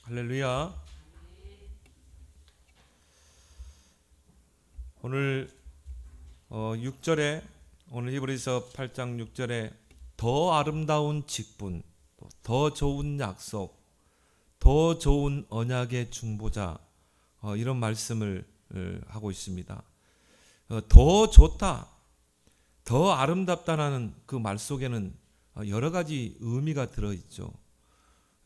할렐루야. 오늘 6절에 오늘 히브리서 8장 6절에 더 아름다운 직분, 더 좋은 약속, 더 좋은 언약의 중보자 이런 말씀을 하고 있습니다. 더 좋다, 더 아름답다라는 그 말 속에는 여러 가지 의미가 들어있죠.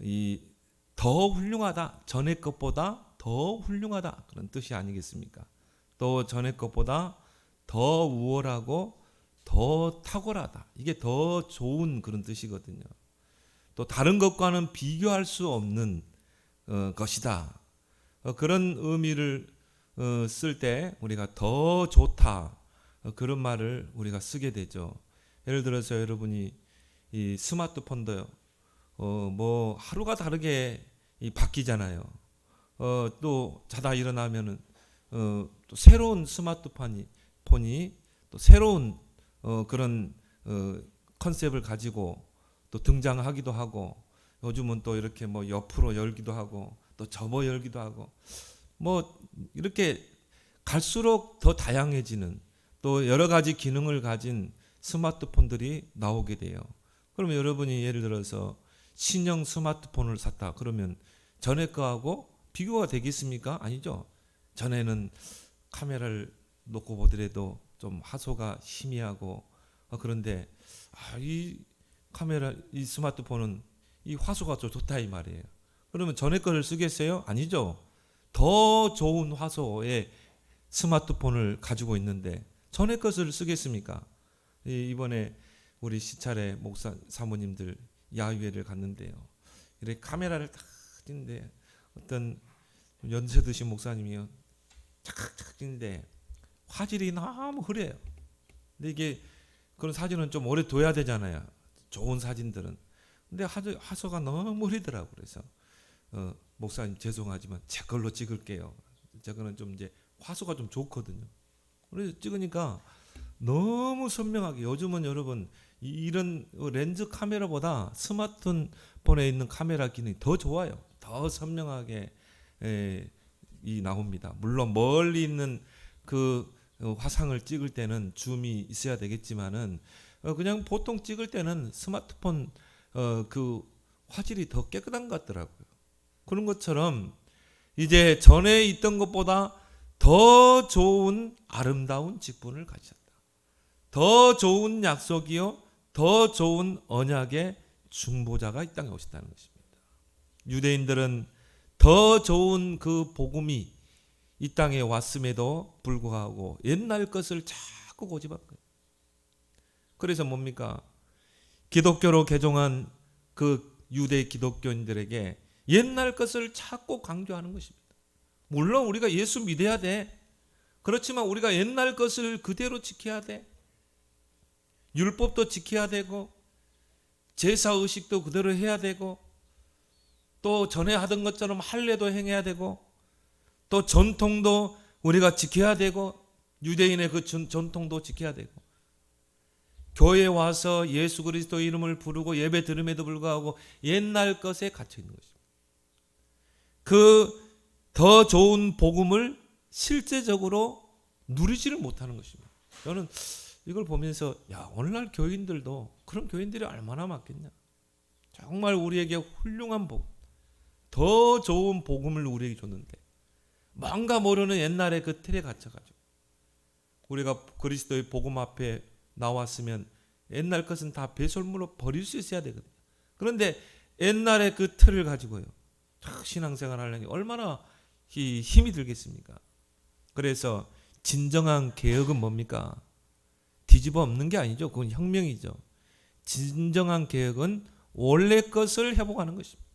이 더 훌륭하다, 전의 것보다 더 훌륭하다 그런 뜻이 아니겠습니까? 또 전의 것보다 더 우월하고 더 탁월하다, 이게 더 좋은 그런 뜻이거든요. 또 다른 것과는 비교할 수 없는 것이다, 그런 의미를 쓸 때 우리가 더 좋다 그런 말을 우리가 쓰게 되죠. 예를 들어서 여러분이 이 스마트폰도요, 뭐 하루가 다르게 바뀌잖아요. 또 자다 일어나면은 또 새로운 스마트폰이 또 새로운 그런 컨셉을 가지고 또 등장하기도 하고, 요즘은 또 이렇게 뭐 옆으로 열기도 하고 또 접어 열기도 하고, 뭐 이렇게 갈수록 더 다양해지는 또 여러 가지 기능을 가진 스마트폰들이 나오게 돼요. 그러면 여러분이 예를 들어서 신형 스마트폰을 샀다 그러면 전에 거하고 비교가 되겠습니까? 아니죠. 전에는 카메라를 놓고 보더라도 좀 화소가 희미하고 그런데 이 카메라, 이 스마트폰은 이 화소가 좀 좋다 이 말이에요. 그러면 전에 거를 쓰겠어요? 아니죠. 더 좋은 화소의 스마트폰을 가지고 있는데 전에 것을 쓰겠습니까? 이번에 우리 시찰에 목사 사모님들 야유회를 갔는데요, 이렇게 카메라를 딱 찍는데 어떤 연세 드신 목사님이요, 착착 찍는데 화질이 너무 흐려요. 근데 이게 그런 사진은 좀 오래 둬야 되잖아요, 좋은 사진들은. 근데 화소가 너무 흐리더라고. 그래서 목사님 죄송하지만 제 걸로 찍을게요. 저거는 좀 이제 화소가 좀 좋거든요. 그래서 찍으니까 너무 선명하게, 요즘은 여러분 이런 렌즈 카메라보다 스마트폰에 있는 카메라 기능이 더 좋아요. 더 선명하게 나옵니다. 물론 멀리 있는 그 화상을 찍을 때는 줌이 있어야 되겠지만은 그냥 보통 찍을 때는 스마트폰 그 화질이 더 깨끗한 것 같더라고요. 그런 것처럼 이제 전에 있던 것보다 더 좋은 아름다운 직분을 가지셨다. 더 좋은 약속이요, 더 좋은 언약의 중보자가 이 땅에 오셨다는 것입니다. 유대인들은 더 좋은 그 복음이 이 땅에 왔음에도 불구하고 옛날 것을 자꾸 고집한 거예요. 그래서 뭡니까? 기독교로 개종한 그 유대 기독교인들에게 옛날 것을 자꾸 강조하는 것입니다. 물론 우리가 예수 믿어야 돼. 그렇지만 우리가 옛날 것을 그대로 지켜야 돼. 율법도 지켜야 되고 제사의식도 그대로 해야 되고 또 전에 하던 것처럼 할례도 행해야 되고 또 전통도 우리가 지켜야 되고 유대인의 그 전통도 지켜야 되고, 교회에 와서 예수 그리스도 이름을 부르고 예배 드림에도 불구하고 옛날 것에 갇혀 있는 것입니다. 그 더 좋은 복음을 실제적으로 누리지를 못하는 것입니다. 저는 이걸 보면서 오늘날 교인들도 그런 교인들이 얼마나 많겠냐. 정말 우리에게 훌륭한 복음, 더 좋은 복음을 우리에게 줬는데 뭔가 모르는 옛날에 그 틀에 갇혀가지고, 우리가 그리스도의 복음 앞에 나왔으면 옛날 것은 다 배설물로 버릴 수 있어야 되거든요. 그런데 옛날에 그 틀을 가지고요 신앙생활 하려니 얼마나 힘이 들겠습니까? 그래서 진정한 개혁은 뭡니까? 뒤집어 엎는 게 아니죠. 그건 혁명이죠. 진정한 개혁은 원래 것을 회복하는 것입니다.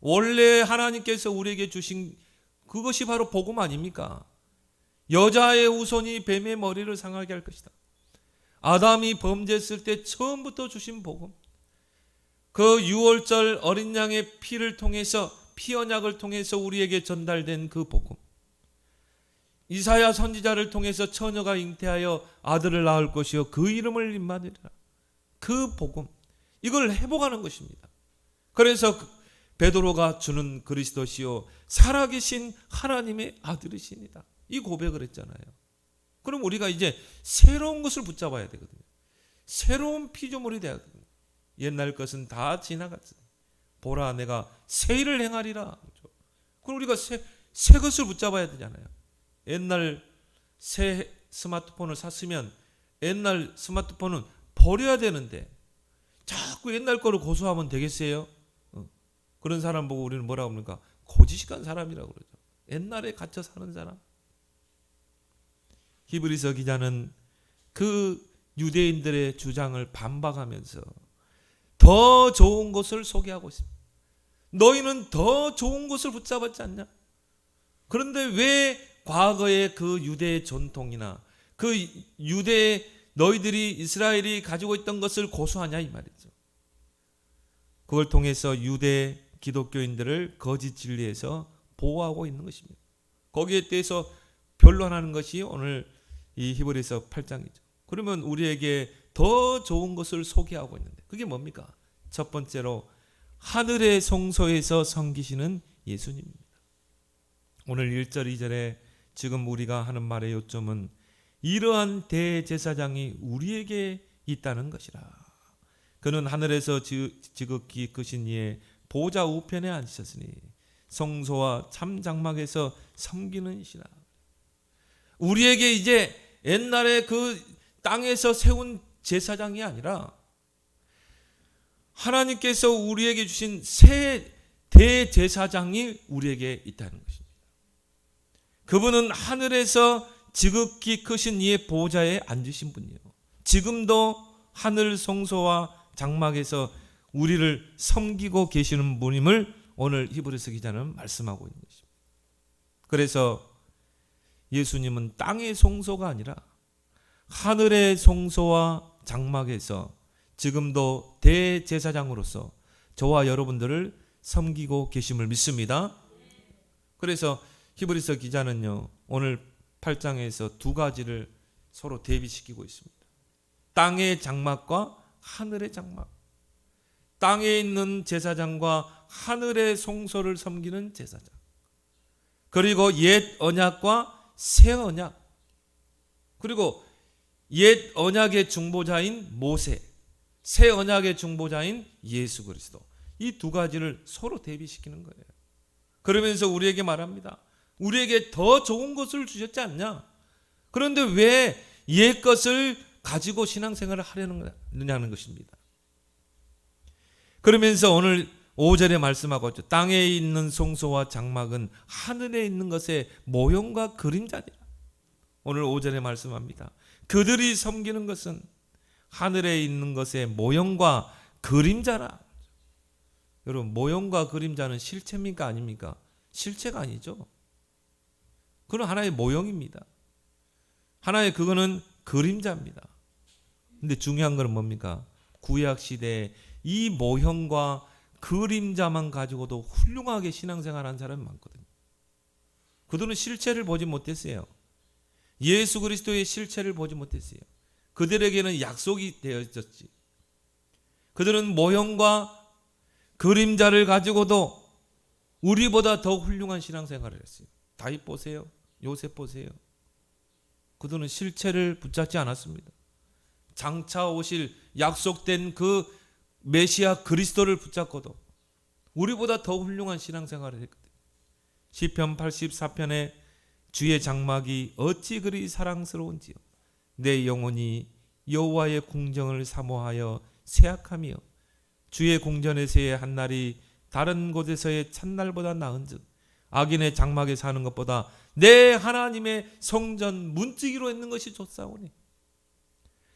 원래 하나님께서 우리에게 주신 그것이 바로 복음 아닙니까? 여자의 후손이 뱀의 머리를 상하게 할 것이다. 아담이 범죄했을 때 처음부터 주신 복음, 그 유월절 어린 양의 피를 통해서, 피 언약을 통해서 우리에게 전달된 그 복음, 이사야 선지자를 통해서 처녀가 잉태하여 아들을 낳을 것이요 그 이름을 임마누엘이라, 그 복음, 이걸 회복하는 것입니다. 그래서 베드로가 주는 그리스도시요 살아계신 하나님의 아들이시니다. 이 고백을 했잖아요. 그럼 우리가 이제 새로운 것을 붙잡아야 되거든요. 새로운 피조물이 되어야 되거든요. 옛날 것은 다 지나갔어. 보라 내가 새 일을 행하리라. 그럼 우리가 새 것을 붙잡아야 되잖아요. 옛날 새 스마트폰을 샀으면 옛날 스마트폰은 버려야 되는데 자꾸 옛날 거를 고수하면 되겠어요? 그런 사람 보고 우리는 뭐라고 합니까? 고지식한 사람이라고 그러죠. 옛날에 갇혀 사는 사람. 히브리서 기자는 그 유대인들의 주장을 반박하면서 더 좋은 것을 소개하고 있습니다. 너희는 더 좋은 것을 붙잡았지 않냐? 그런데 왜 과거의 그 유대의 전통이나 그 유대 너희들이 이스라엘이 가지고 있던 것을 고수하냐 이 말이죠. 그걸 통해서 유대 기독교인들을 거짓 진리에서 보호하고 있는 것입니다. 거기에 대해서 변론하는 것이 오늘 이 히브리서 8장이죠. 그러면 우리에게 더 좋은 것을 소개하고 있는데 그게 뭡니까? 첫 번째로 하늘의 성소에서 섬기시는 예수님입니다. 오늘 1절 2절에 지금 우리가 하는 말의 요점은 이러한 대제사장이 우리에게 있다는 것이라. 그는 하늘에서 지극히 크신 이의 보좌 우편에 앉으셨으니 성소와 참 장막에서 섬기는 이시라. 우리에게 이제 옛날에 그 땅에서 세운 제사장이 아니라 하나님께서 우리에게 주신 새 대제사장이 우리에게 있다는 것입니다. 그분은 하늘에서 지극히 크신 이의 보좌에 앉으신 분이요. 지금도 하늘 성소와 장막에서 우리를 섬기고 계시는 분임을 오늘 히브리서 기자는 말씀하고 있는 것입니다. 그래서 예수님은 땅의 성소가 아니라 하늘의 성소와 장막에서 지금도 대제사장으로서 저와 여러분들을 섬기고 계심을 믿습니다. 그래서 히브리서 기자는요, 오늘 8장에서 두 가지를 서로 대비시키고 있습니다. 땅의 장막과 하늘의 장막. 땅에 있는 제사장과 하늘의 성소를 섬기는 제사장. 그리고 옛 언약과 새 언약. 그리고 옛 언약의 중보자인 모세, 새 언약의 중보자인 예수 그리스도. 이 두 가지를 서로 대비시키는 거예요. 그러면서 우리에게 말합니다. 우리에게 더 좋은 것을 주셨지 않냐? 그런데 왜 옛 것을 가지고 신앙생활을 하려느냐는 것입니다. 그러면서 오늘 5절에 말씀하고 있죠. 땅에 있는 성소와 장막은 하늘에 있는 것의 모형과 그림자니라. 오늘 5절에 말씀합니다. 그들이 섬기는 것은 하늘에 있는 것의 모형과 그림자라. 여러분, 모형과 그림자는 실체입니까? 아닙니까? 실체가 아니죠. 그건 하나의 모형입니다. 하나의 그거는 그림자입니다. 근데 중요한 건 뭡니까? 구약 시대에 이 모형과 그림자만 가지고도 훌륭하게 신앙생활하는 사람이 많거든요. 그들은 실체를 보지 못했어요. 예수 그리스도의 실체를 보지 못했어요. 그들에게는 약속이 되어 있었지. 그들은 모형과 그림자를 가지고도 우리보다 더 훌륭한 신앙생활을 했어요. 다윗 보세요. 요셉 보세요. 그들은 실체를 붙잡지 않았습니다. 장차 오실 약속된 그 메시아 그리스도를 붙잡고도 우리보다 더 훌륭한 신앙생활을 했거든요. 시편 84편에 주의 장막이 어찌 그리 사랑스러운지요. 내 영혼이 여호와의 궁정을 사모하여 새약하며 주의 궁전에서의 한날이 다른 곳에서의 첫날보다 나은즉 악인의 장막에 사는 것보다 내 하나님의 성전 문지기로 있는 것이 좋사오니.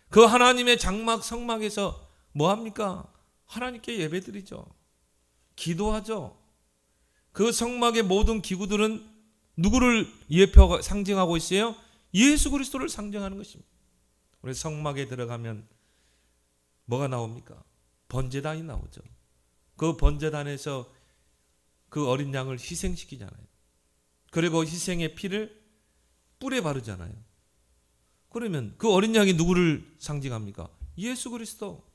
그 하나님의 장막 성막에서 뭐합니까? 하나님께 예배드리죠. 기도하죠. 그 성막의 모든 기구들은 누구를 예표하고 상징하고 있어요? 예수 그리스도를 상징하는 것입니다. 우리 성막에 들어가면 뭐가 나옵니까? 번제단이 나오죠. 그 번제단에서 그 어린 양을 희생시키잖아요. 그리고 희생의 피를 뿔에 바르잖아요. 그러면 그 어린 양이 누구를 상징합니까? 예수 그리스도.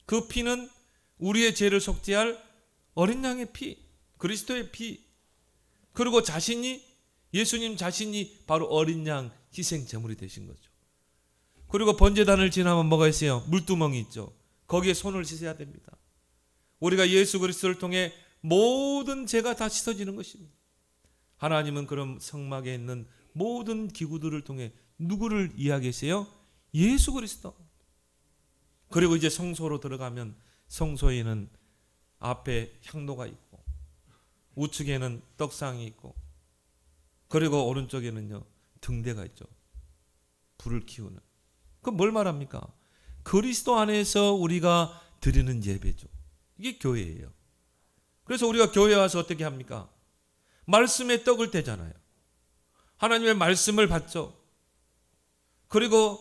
그 피는 우리의 죄를 속죄할 어린 양의 피, 그리스도의 피, 그리고 예수님 자신이 바로 어린 양 희생 제물이 되신 거죠. 그리고 번제단을 지나면 뭐가 있어요? 물두멍이 있죠. 거기에 손을 씻어야 됩니다. 우리가 예수 그리스도를 통해 모든 죄가 다 씻어지는 것입니다. 하나님은 그런 성막에 있는 모든 기구들을 통해 누구를 이야기하세요? 예수 그리스도. 그리고 이제 성소로 들어가면 성소에는 앞에 향로가 있고 우측에는 떡상이 있고 그리고 오른쪽에는요 등대가 있죠. 불을 키우는. 그럼 뭘 말합니까? 그리스도 안에서 우리가 드리는 예배죠. 이게 교회예요. 그래서 우리가 교회에 와서 어떻게 합니까? 말씀의 떡을 떼잖아요. 하나님의 말씀을 받죠. 그리고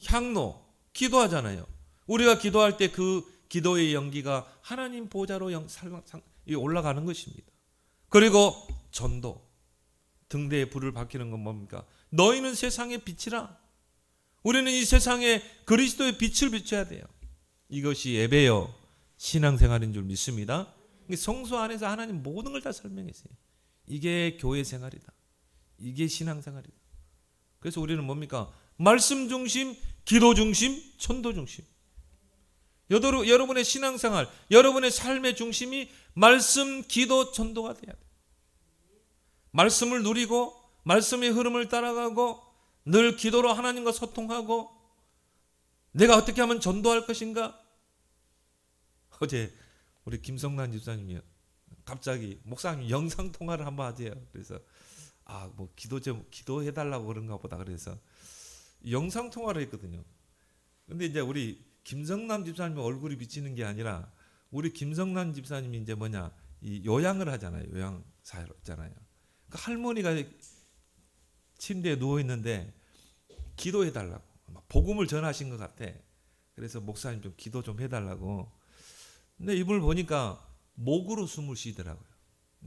향로, 기도하잖아요. 우리가 기도할 때 그 기도의 연기가 하나님 보좌로 올라가는 것입니다. 그리고 전도, 등대에 불을 밝히는 건 뭡니까? 너희는 세상의 빛이라. 우리는 이 세상에 그리스도의 빛을 비춰야 돼요. 이것이 예배요 신앙생활인 줄 믿습니다. 성소 안에서 하나님 모든 걸 다 설명했어요. 이게 교회 생활이다. 이게 신앙생활이다. 그래서 우리는 뭡니까? 말씀 중심, 기도 중심, 전도 중심. 여러분의 신앙생활, 여러분의 삶의 중심이 말씀, 기도, 전도가 돼야 돼요. 말씀을 누리고 말씀의 흐름을 따라가고 늘 기도로 하나님과 소통하고 내가 어떻게 하면 전도할 것인가? 어제 우리 김성란 집사님이요. 갑자기 목사님 영상 통화를 한번 하세요. 그래서 뭐 기도해달라고 그런가 보다. 그래서 영상 통화를 했거든요. 근데 이제 우리 김성남 집사님 얼굴이 비치는 게 아니라 우리 김성남 집사님이 이제 이 요양을 하잖아요. 요양사로 있잖아요. 그 할머니가 침대에 누워 있는데 기도해달라고 복음을 전하신 것 같아. 그래서 목사님 좀 기도 좀 해달라고. 근데 이분을 보니까 목으로 숨을 쉬더라고요.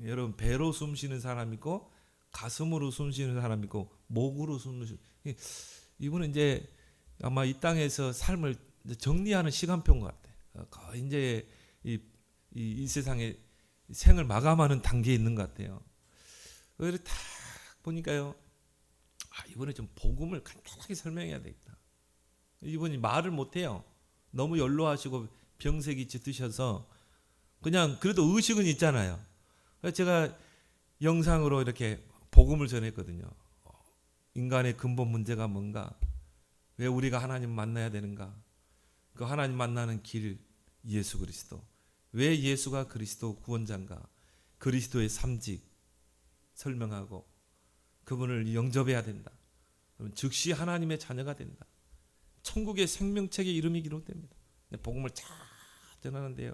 여러분 배로 숨 쉬는 사람 있고 가슴으로 숨 쉬는 사람 있고 목으로 숨을 쉬는. 이분은 이제 아마 이 땅에서 삶을 정리하는 시간표인 것 같아요. 거의 이제 이 세상에 생을 마감하는 단계에 있는 것 같아요. 그래서 딱 보니까요. 이번에 좀 복음을 간단하게 설명해야 되겠다. 이분이 말을 못해요. 너무 연로하시고 병색이 짙으셔서 그냥 그래도 의식은 있잖아요. 그래서 제가 영상으로 이렇게 복음을 전했거든요. 인간의 근본 문제가 뭔가? 왜 우리가 하나님 만나야 되는가? 그 하나님 만나는 길 예수 그리스도. 왜 예수가 그리스도 구원자인가? 그리스도의 삼직 설명하고 그분을 영접해야 된다. 그럼 즉시 하나님의 자녀가 된다. 천국의 생명책에 이름이 기록됩니다. 복음을 잘 전하는데요.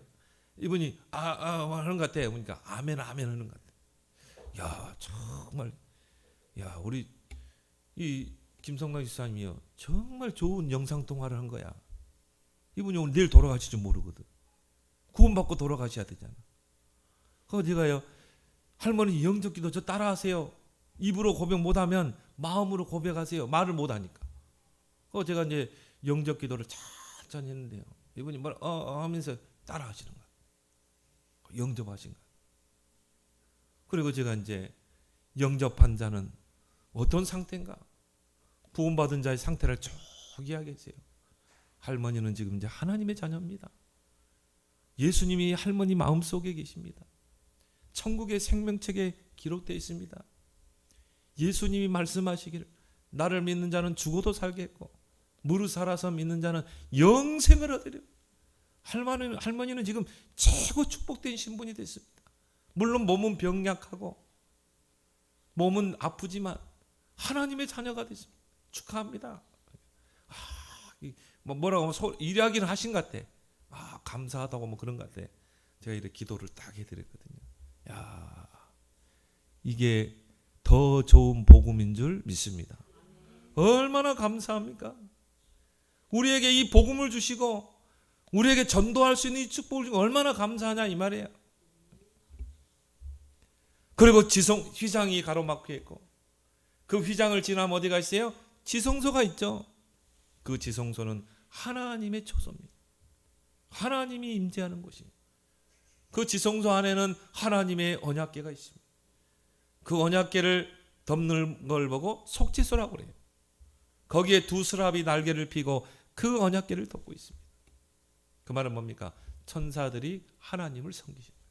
이분이 하는 것 같아요. 그러니까 아멘 하는 것 같아요. 야 정말 우리 이 김성남 집사님이요 정말 좋은 영상 통화를 한 거야. 이분이 오늘 내일 돌아가실지 모르거든. 구원받고 돌아가셔야 되잖아. 그래서 제가요 할머니 영접기도 저 따라하세요. 입으로 고백 못하면 마음으로 고백하세요. 말을 못하니까. 그래서 제가 이제 영접기도를 천천히 했는데요. 이분이 하면서 따라하시는 거예요. 영접하신 거예요. 그리고 제가 이제 영접한 자는 어떤 상태인가? 구원받은 자의 상태를 쭉 이야기했어요. 할머니는 지금 이제 하나님의 자녀입니다. 예수님이 할머니 마음속에 계십니다. 천국의 생명책에 기록되어 있습니다. 예수님이 말씀하시기를 나를 믿는 자는 죽어도 살게 했고 무릇 살아서 믿는 자는 영생을 얻으려. 할머니는 지금 최고 축복된 신분이 됐습니다. 물론 몸은 병약하고 몸은 아프지만 하나님의 자녀가 됐습니다. 축하합니다. 뭐라고 이야기는 하신 것 같아. 감사하다고 그런 것 같아. 제가 이렇게 기도를 딱 해드렸거든요. 이게 더 좋은 복음인 줄 믿습니다. 얼마나 감사합니까? 우리에게 이 복음을 주시고 우리에게 전도할 수 있는 이 축복을 주시고 얼마나 감사하냐 이 말이에요. 그리고 휘장이 가로막혀 있고 그 휘장을 지나면 어디가 있어요? 지성소가 있죠. 그 지성소는 하나님의 초소입니다. 하나님이 임재하는 곳이에요. 그 지성소 안에는 하나님의 언약궤가 있습니다. 그 언약궤를 덮는 걸 보고 속죄소라고 그래요. 거기에 두 스랍이 날개를 피고 그 언약궤를 덮고 있습니다. 그 말은 뭡니까? 천사들이 하나님을 섬기십니다.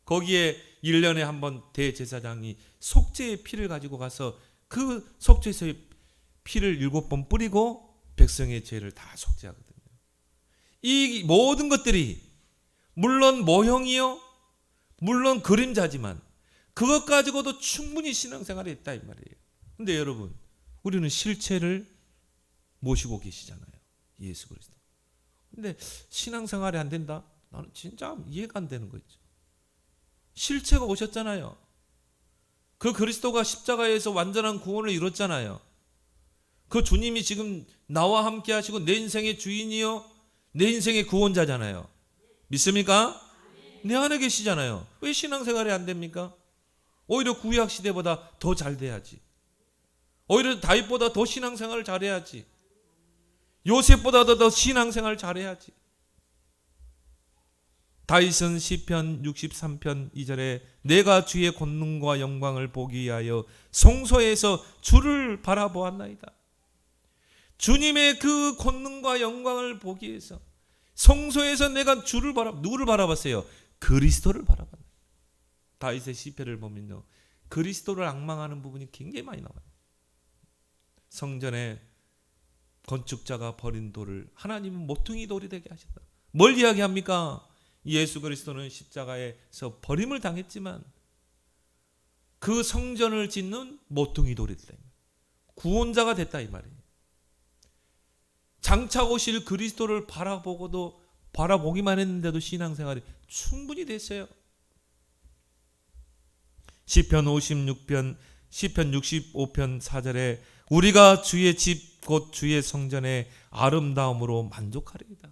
거기에 1년에 한 번 대제사장이 속죄의 피를 가지고 가서 그 속죄소의 피를 7번 뿌리고 백성의 죄를 다 속죄하거든요. 이 모든 것들이 물론 모형이요, 물론 그림자지만 그것 가지고도 충분히 신앙생활이 있다 이 말이에요. 근데 여러분, 우리는 실체를 모시고 계시잖아요. 예수 그리스도. 근데 신앙생활이 안 된다? 나는 진짜 이해가 안 되는 거 있죠. 실체가 오셨잖아요. 그 그리스도가 십자가에서 완전한 구원을 이뤘잖아요. 그 주님이 지금 나와 함께 하시고 내 인생의 주인이요, 내 인생의 구원자잖아요. 믿습니까? 내 안에 계시잖아요. 왜 신앙생활이 안 됩니까? 오히려 구약 시대보다 더 잘 돼야지. 오히려 다윗보다 더 신앙생활을 잘해야지. 요셉보다도 더 신앙생활을 잘해야지. 다윗은 시편 63편 2절에 내가 주의 권능과 영광을 보기 위하여 성소에서 주를 바라보았나이다. 주님의 그 권능과 영광을 보기 위해서 성소에서 내가 누구를 바라봤어요? 그리스도를 바라봤나이다. 다윗의 시편을 보면요, 그리스도를 앙망하는 부분이 굉장히 많이 나와요. 성전에 건축자가 버린 돌을 하나님은 모퉁이 돌이 되게 하셨다. 뭘 이야기합니까? 예수 그리스도는 십자가에서 버림을 당했지만 그 성전을 짓는 모퉁이 돌이 됐다. 구원자가 됐다 이 말이에요. 장차 오실 그리스도를 바라보기만 했는데도 신앙생활이 충분히 됐어요. 시편 55편 4절에 우리가 주의 집 곧 주의 성전의 아름다움으로 만족하리이다.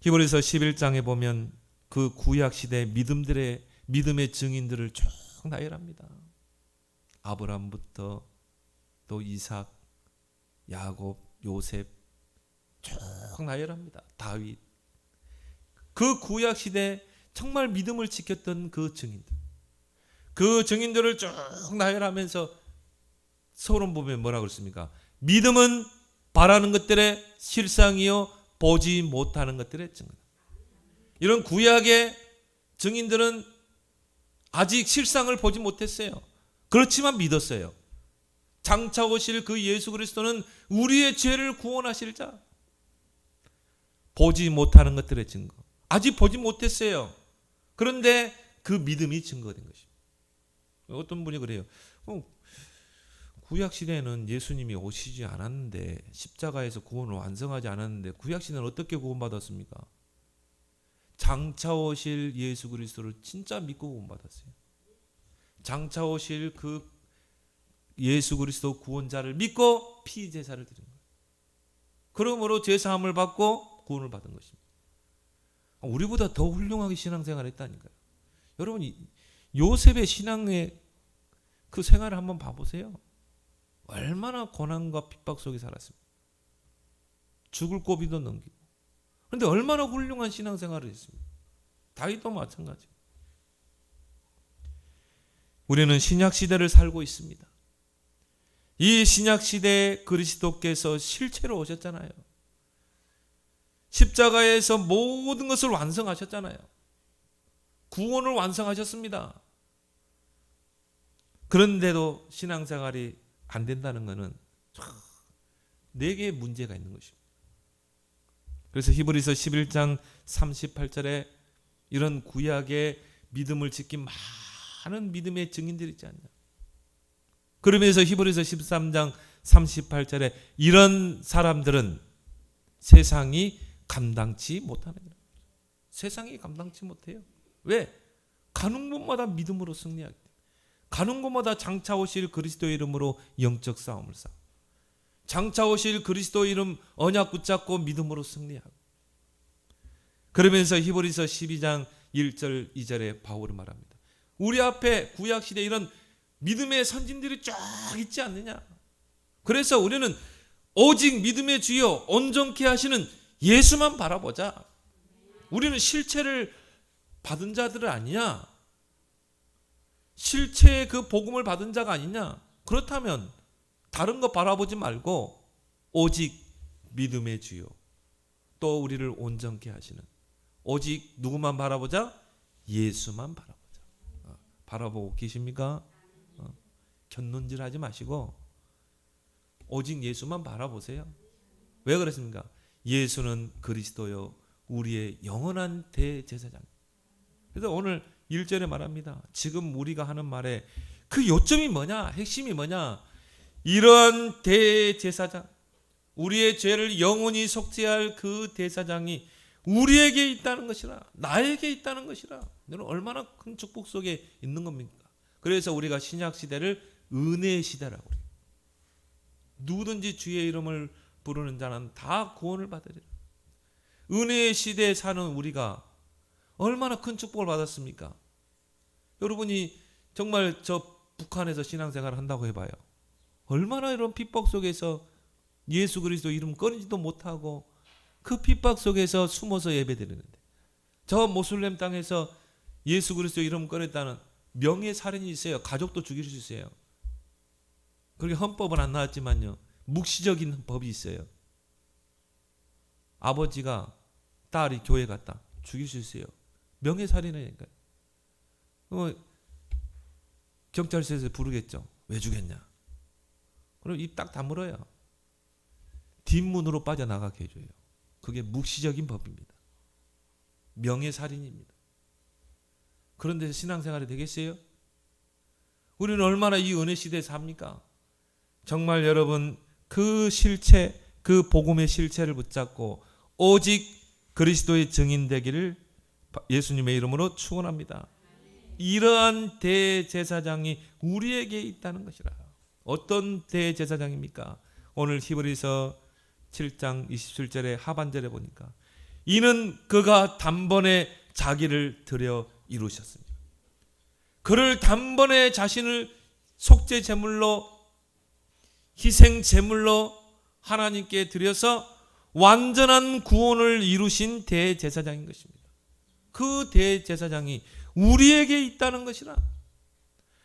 히브리서 11장에 보면 그 구약 시대 믿음의 증인들을 쭉 나열합니다. 아브라함부터 또 이삭, 야곱, 요셉 쭉 나열합니다. 다윗. 그 구약 시대 정말 믿음을 지켰던 그 증인들을 쭉 나열하면서 서론 보면 뭐라고 그랬습니까? 믿음은 바라는 것들의 실상이요 보지 못하는 것들의 증거. 이런 구약의 증인들은 아직 실상을 보지 못했어요. 그렇지만 믿었어요. 장차 오실 그 예수 그리스도는 우리의 죄를 구원하실 자. 보지 못하는 것들의 증거. 아직 보지 못했어요. 그런데 그 믿음이 증거된 것입니다. 어떤 분이 그래요. 구약 시대에는 예수님이 오시지 않았는데, 십자가에서 구원을 완성하지 않았는데 구약 시대는 어떻게 구원받았습니까? 장차 오실 예수 그리스도를 진짜 믿고 구원받았어요. 장차 오실 그 예수 그리스도 구원자를 믿고 피 제사를 드린 거예요. 그러므로 제사함을 받고 구원을 받은 것입니다. 우리보다 더 훌륭하게 신앙생활을 했다니까요. 여러분, 요셉의 신앙의 그 생활을 한번 봐보세요. 얼마나 고난과 핍박 속에 살았습니까? 죽을 고비도 넘기고. 그런데 얼마나 훌륭한 신앙생활을 했습니까? 다윗도 마찬가지. 우리는 신약시대를 살고 있습니다. 이 신약시대에 그리스도께서 실체로 오셨잖아요. 십자가에서 모든 것을 완성하셨잖아요. 구원을 완성하셨습니다. 그런데도 신앙생활이 안 된다는 것은 4개의 문제가 있는 것입니다. 그래서 히브리서 11장 38절에 이런 구약의 믿음을 지킨 많은 믿음의 증인들이 있지 않냐. 그러면서 히브리서 13장 38절에 이런 사람들은 세상이 감당치 못하는 거예요. 세상이 감당치 못해요. 왜? 가는 곳마다 믿음으로 승리하기 때문에. 가는 곳마다 장차 오실 그리스도의 이름으로 영적 싸움을 싸워. 장차 오실 그리스도 이름 언약 붙잡고 믿음으로 승리하고. 그러면서 히브리서 12장 1절 2절에 바울이 말합니다. 우리 앞에 구약시대 이런 믿음의 선진들이 쫙 있지 않느냐. 그래서 우리는 오직 믿음의 주여 온전케 하시는 예수만 바라보자. 우리는 실체를 받은 자들은 아니냐? 실체의 그 복음을 받은 자가 아니냐? 그렇다면 다른 거 바라보지 말고 오직 믿음의 주요, 또 우리를 온전케 하시는 오직 누구만 바라보자? 예수만 바라보자. 바라보고 계십니까? 곁눈질하지 마시고 오직 예수만 바라보세요. 왜 그렇습니까? 예수는 그리스도요 우리의 영원한 대제사장. 그래서 오늘 1절에 말합니다. 지금 우리가 하는 말에 그 요점이 뭐냐? 핵심이 뭐냐? 이러한 대제사장, 우리의 죄를 영원히 속죄할 그 대사장이 우리에게 있다는 것이라, 나에게 있다는 것이라. 너는 얼마나 큰 축복 속에 있는 겁니까? 그래서 우리가 신약 시대를 은혜의 시대라고 그래요. 누구든지 주의 이름을 부르는 자는 다 구원을 받으리라. 은혜의 시대에 사는 우리가 얼마나 큰 축복을 받았습니까? 여러분이 정말 저 북한에서 신앙생활을 한다고 해봐요. 얼마나 이런 핍박 속에서 예수 그리스도 이름 꺼내지도 못하고 그 핍박 속에서 숨어서 예배드리는데, 저 모슬렘 땅에서 예수 그리스도 이름 꺼냈다는 명예살인이 있어요. 가족도 죽일 수 있어요. 그렇게 헌법은 안 나왔지만요, 묵시적인 법이 있어요. 아버지가 딸이 교회 갔다 죽일 수 있어요. 명예살인이니까요. 경찰서에서 부르겠죠. 왜 죽였냐? 그럼 입 딱 다물어요. 뒷문으로 빠져나가게 해줘요. 그게 묵시적인 법입니다. 명예살인입니다. 그런데 신앙생활이 되겠어요? 우리는 얼마나 이 은혜 시대에 삽니까? 정말 여러분, 그 실체, 그 복음의 실체를 붙잡고 오직 그리스도의 증인 되기를 예수님의 이름으로 축원합니다. 이러한 대제사장이 우리에게 있다는 것이라. 어떤 대제사장입니까? 오늘 히브리서 7장 27절의 하반절에 보니까 이는 그가 단번에 자기를 드려 이루셨습니다. 그를 단번에 자신을 속죄 제물로, 희생 제물로 하나님께 드려서 완전한 구원을 이루신 대제사장인 것입니다. 그 대제사장이 우리에게 있다는 것이라,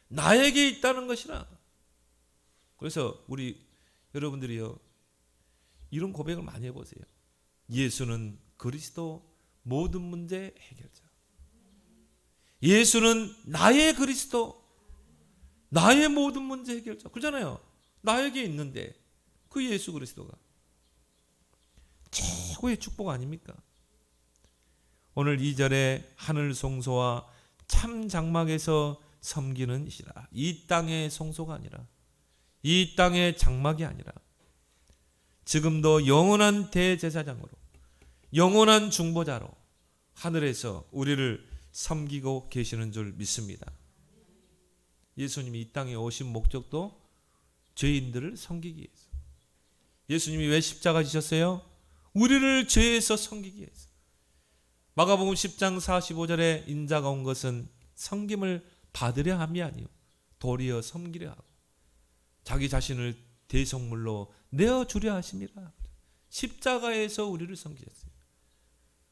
나에게 있다는 것이라. 그래서 우리 여러분들이요, 이런 고백을 많이 해보세요. 예수는 그리스도 모든 문제 해결자. 예수는 나의 그리스도, 나의 모든 문제 해결자. 그렇잖아요. 나에게 있는데 그 예수 그리스도가 최고의 축복 아닙니까? 오늘 2절에 하늘 송소와 참 장막에서 섬기는 이시라. 이 땅의 송소가 아니라, 이 땅의 장막이 아니라 지금도 영원한 대제사장으로, 영원한 중보자로 하늘에서 우리를 섬기고 계시는 줄 믿습니다. 예수님이 이 땅에 오신 목적도 죄인들을 섬기기 위해서. 예수님이 왜 십자가 지셨어요? 우리를 죄에서 섬기기 위해서. 마가복음 10장 45절에 인자가 온 것은 섬김을 받으려 함이 아니요 도리어 섬기려 하고 자기 자신을 대속물로 내어주려 하심이라. 십자가에서 우리를 섬기셨어요.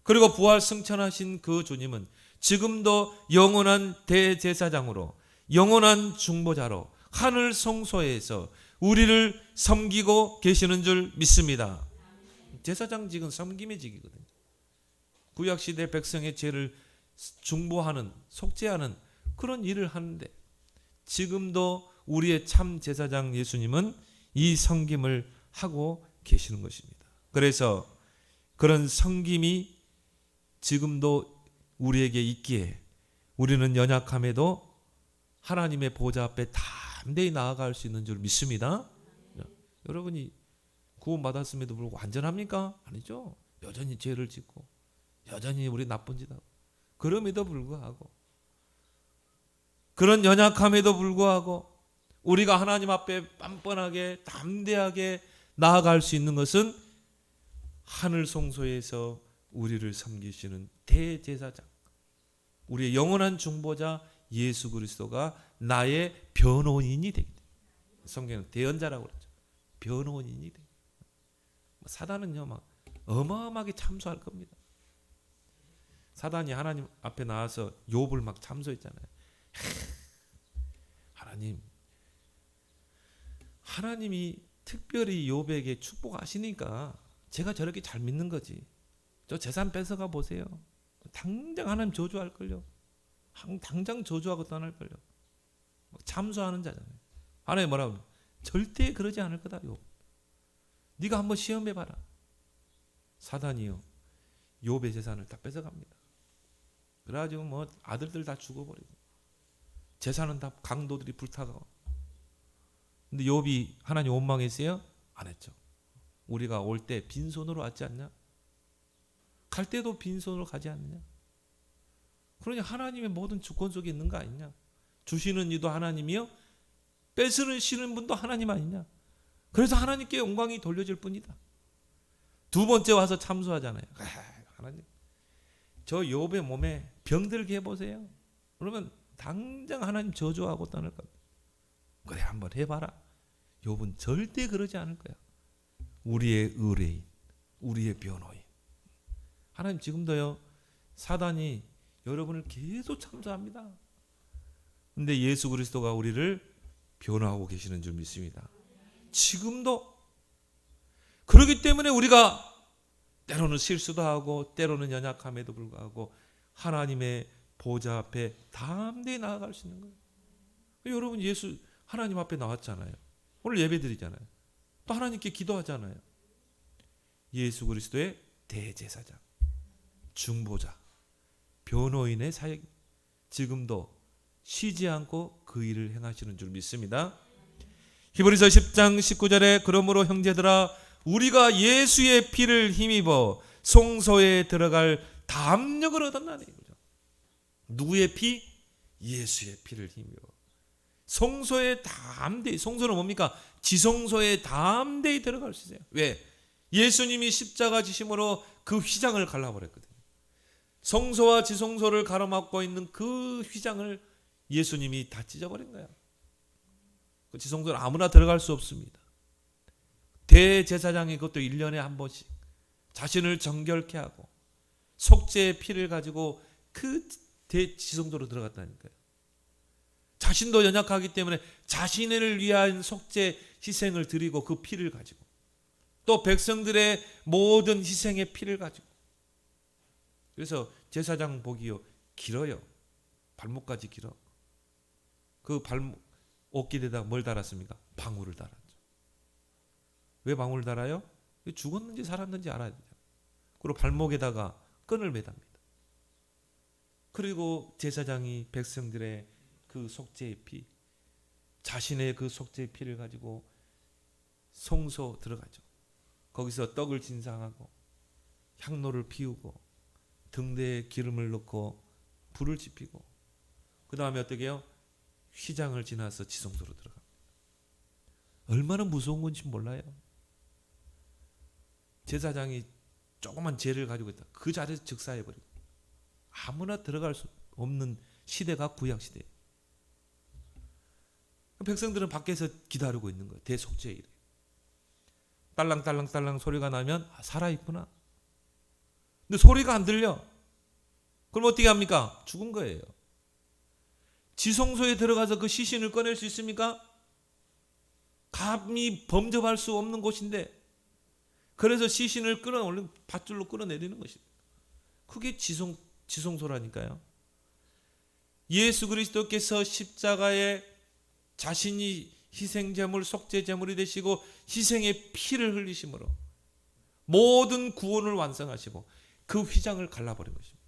그리고 부활 승천하신 그 주님은 지금도 영원한 대제사장으로, 영원한 중보자로 하늘 성소에서 우리를 섬기고 계시는 줄 믿습니다. 제사장직은 섬김의 직이거든요. 구약시대 백성의 죄를 중보하는, 속죄하는 그런 일을 하는데 지금도 우리의 참 제사장 예수님은 이 섬김을 하고 계시는 것입니다. 그래서 그런 섬김이 지금도 우리에게 있기에 우리는 연약함에도 하나님의 보좌 앞에 담대히 나아갈 수 있는 줄 믿습니다. 여러분이 구원받았음에도 불구하고 완전합니까? 아니죠. 여전히 죄를 짓고 여전히 우리 나쁜 짓 하고, 그럼에도 불구하고, 그런 연약함에도 불구하고 우리가 하나님 앞에 뻔뻔하게 담대하게 나아갈 수 있는 것은 하늘 성소에서 우리를 섬기시는 대제사장, 우리의 영원한 중보자 예수 그리스도가 나의 변호인이 되게 됩니다. 성경은 대언자라고 그러죠. 변호인이 돼. 사단은요 막 어마어마하게 참수할 겁니다. 사단이 하나님 앞에 나와서 욥을 막 참소했잖아요. 하나님이 특별히 욥에게 축복하시니까 제가 저렇게 잘 믿는 거지. 저 재산 뺏어가 보세요. 당장 하나님 저주할걸요. 당장 저주하고 떠날걸요. 참소하는 자잖아요. 하나님 뭐라고? 절대 그러지 않을 거다. 욥. 네가 한번 시험해봐라. 사단이요, 욥의 재산을 다 뺏어갑니다. 그래가지고 뭐 아들들 다 죽어버리고 재산은 다 강도들이 불타가고. 근데 욥이 하나님 원망했어요? 안 했죠. 우리가 올 때 빈손으로 왔지 않냐? 갈 때도 빈손으로 가지 않느냐? 그러니 하나님의 모든 주권 속에 있는 거 아니냐? 주시는 이도 하나님이요, 뺏으시는 분도 하나님 아니냐? 그래서 하나님께 영광이 돌려질 뿐이다. 두 번째 와서 참소하잖아요. 하나님, 저 욥의 몸에 병들게 해보세요. 그러면 당장 하나님 저주하고 떠날 겁니다. 그래, 한번 해봐라. 욥은 절대 그러지 않을 거야. 우리의 의뢰인, 우리의 변호인. 하나님 지금도요, 사단이 여러분을 계속 참소합니다. 근데 예수 그리스도가 우리를 변호하고 계시는 줄 믿습니다. 지금도. 그렇기 때문에 우리가 때로는 실수도 하고 때로는 연약함에도 불구하고 하나님의 보좌 앞에 담대히 나아갈 수 있는 거예요. 여러분, 예수 하나님 앞에 나왔잖아요. 오늘 예배 드리잖아요. 또 하나님께 기도하잖아요. 예수 그리스도의 대제사장, 중보자, 변호인의 사역, 지금도 쉬지 않고 그 일을 행하시는 줄 믿습니다. 히브리서 10장 19절에 그러므로 형제들아, 우리가 예수의 피를 힘입어 송소에 들어갈 담력을 얻었나니. 누구의 피? 예수의 피를 힘입어 송소에 담대히. 송소는 뭡니까? 지성소에 담대히 들어갈 수 있어요. 왜? 예수님이 십자가 지심으로 그 휘장을 갈라버렸거든요. 성소와 지성소를 가로막고 있는 그 휘장을 예수님이 다 찢어버린 거예요. 그 지성소는 아무나 들어갈 수 없습니다. 대제사장이 그것도 1년에 한 번씩 자신을 정결케 하고 속죄의 피를 가지고 그 대지성소로 들어갔다니까요. 자신도 연약하기 때문에 자신을 위한 속죄 희생을 드리고 그 피를 가지고 또 백성들의 모든 희생의 피를 가지고. 그래서 제사장 복이요, 길어요. 발목까지 길어. 그 발목 옷깃에다 뭘 달았습니까? 방울을 달았죠. 왜 방울을 달아요? 죽었는지 살았는지 알아야 되잖아요. 그리고 발목에다가 끈을 매답니다. 그리고 제사장이 백성들의 그 속죄의 피, 자신의 그 속죄의 피를 가지고 송소 들어가죠. 거기서 떡을 진상하고 향로를 피우고 등대에 기름을 넣고 불을 지피고 그 다음에 어떻게 해요? 휘장을 지나서 지성소로 들어갑니다. 얼마나 무서운 건지 몰라요. 제사장이 조그만 죄를 가지고 있다. 그 자리에서 즉사해버리고 아무나 들어갈 수 없는 시대가 구약시대예요. 백성들은 밖에서 기다리고 있는 거예요. 대속죄의 일. 딸랑딸랑딸랑 소리가 나면 살아있구나. 근데 소리가 안 들려. 그럼 어떻게 합니까? 죽은 거예요. 지성소에 들어가서 그 시신을 꺼낼 수 있습니까? 감히 범접할 수 없는 곳인데, 그래서 시신을 끌어올린 밧줄로 끌어내리는 것입니다. 그게 지성소라니까요. 예수 그리스도께서 십자가에 자신이 희생제물, 속죄제물이 되시고 희생의 피를 흘리심으로 모든 구원을 완성하시고 그 휘장을 갈라버린 것입니다.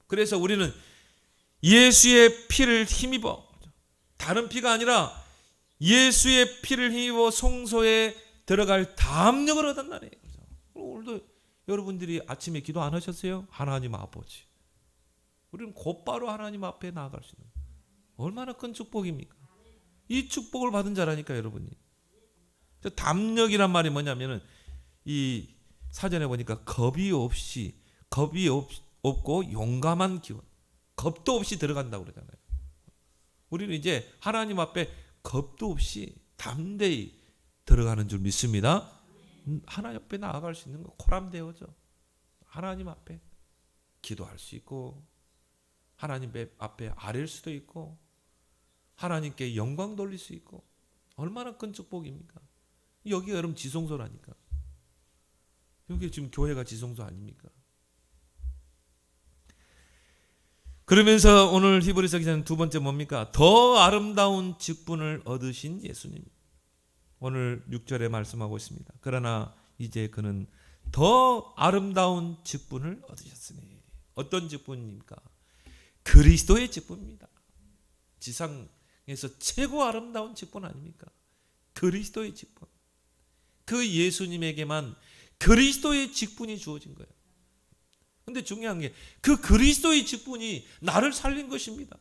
그래서 우리는 예수의 피를 힘입어, 다른 피가 아니라 예수의 피를 힘입어 송소에 들어갈 담력을 얻었나니. 오늘도 여러분들이 아침에 기도 안 하셨어요? 하나님 아버지, 우리는 곧바로 하나님 앞에 나아갈 수 있는, 얼마나 큰 축복입니까? 이 축복을 받은 자라니까 여러분이. 담력이란 말이 뭐냐면은 이 사전에 보니까 겁이 없고 용감한 기원, 겁도 없이 들어간다고 그러잖아요. 우리는 이제 하나님 앞에 겁도 없이 담대히 들어가는 줄 믿습니다. 하나님 앞에 나아갈 수 있는 거 코람되어져. 하나님 앞에 기도할 수 있고 하나님 앞에 아뢰일 수도 있고 하나님께 영광 돌릴 수 있고 얼마나 큰 축복입니까? 여기가 여러분 지성소라니까. 여기 지금 교회가 지성소 아닙니까? 그러면서 오늘 히브리서 기자는 두 번째 뭡니까? 더 아름다운 직분을 얻으신 예수님. 오늘 6절에 말씀하고 있습니다. 그러나 이제 그는 더 아름다운 직분을 얻으셨으니. 어떤 직분입니까? 그리스도의 직분입니다. 지상에서 최고 아름다운 직분 아닙니까? 그리스도의 직분. 그 예수님에게만 그리스도의 직분이 주어진 거예요. 근데 중요한 게 그 그리스도의 직분이 나를 살린 것입니다.